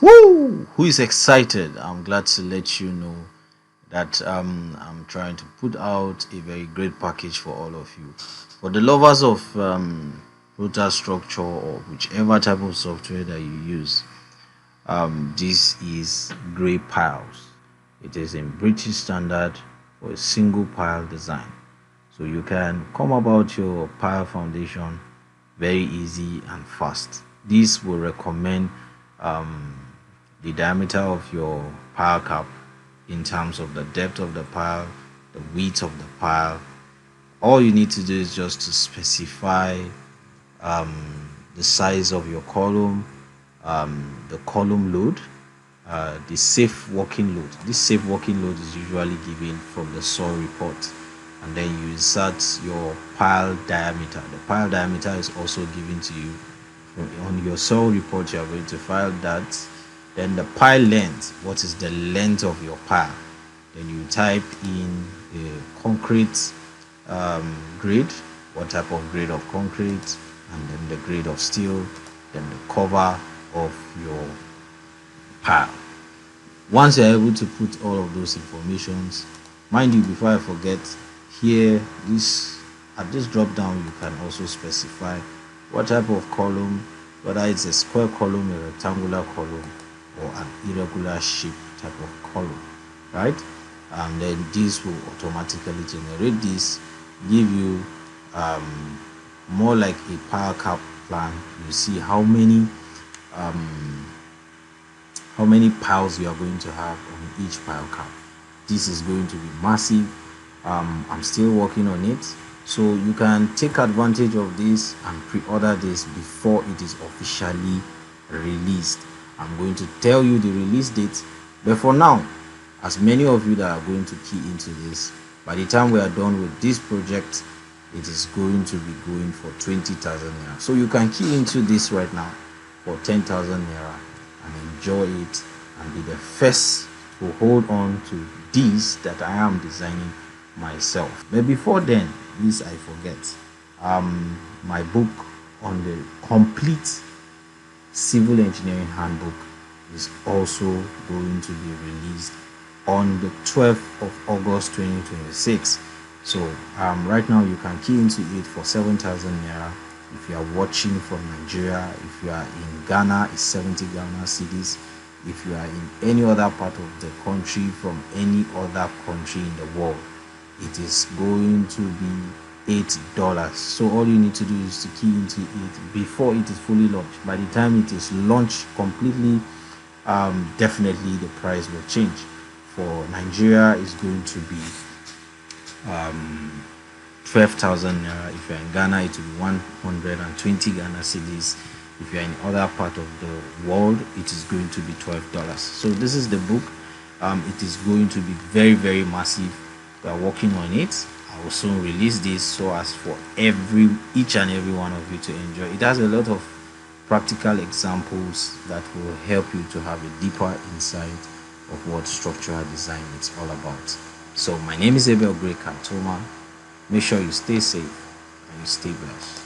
Woo! Who is excited? I'm glad to let you know that I'm trying to put out a very great package for all of you. For the lovers of router structure or whichever type of software that you use, this is Greypiles. It is in British standard for a single pile design. So you can come about your pile foundation very easy and fast. This will recommend the diameter of your pile cap in terms of the depth of the pile, the width of the pile. All you need to do is just to specify the size of your column, the column load, the safe working load. This safe working load is usually given from the soil report, and then you insert your pile diameter. The pile diameter is also given to you on your soil report. You are going to file that. Then the pile length, what is the length of your pile? Then you type in the concrete grade, what type of grade of concrete, and then the grade of steel, then the cover of your pile. Once you're able to put all of those informations, mind you, before I forget, here at this drop down you can also specify what type of column, whether it's a square column, a rectangular column, or an irregular shape type of column, right? And then this will automatically generate this, give you more like a pile cap plan. You see how many piles you are going to have on each pile cap. This is going to be massive. I'm still working on it, so you can take advantage of this and pre-order this before it is officially released. I'm going to tell you the release date, but for now, as many of you that are going to key into this, by the time we are done with this project, it is going to be going for 20,000 naira. So you can key into this right now for 10,000 naira and enjoy it and be the first to hold on to these that I am designing myself. But before then, this I forget, my book on the complete civil engineering handbook is also going to be released on the 12th of August 2026. So right now you can key into it for 7,000 naira. If you are watching from Nigeria, if you are in Ghana, it's 70 Ghana cedis. If you are in any other part of the country, from any other country in the world, it is going to be $8. So all you need to do is to key into it before it is fully launched. By the time it is launched completely, definitely the price will change. For Nigeria, is going to be 12,000 naira. If you're in Ghana, it will be 120 Ghana cedis. If you're in other part of the world, it is going to be $12. So this is the book. It is going to be very, very massive. We are working on it. I will soon release this so as for each and every one of you to enjoy. It has a lot of practical examples that will help you to have a deeper insight of what structural design is all about. So my name is Abel Grey Cantoma. Make sure you stay safe and you stay blessed.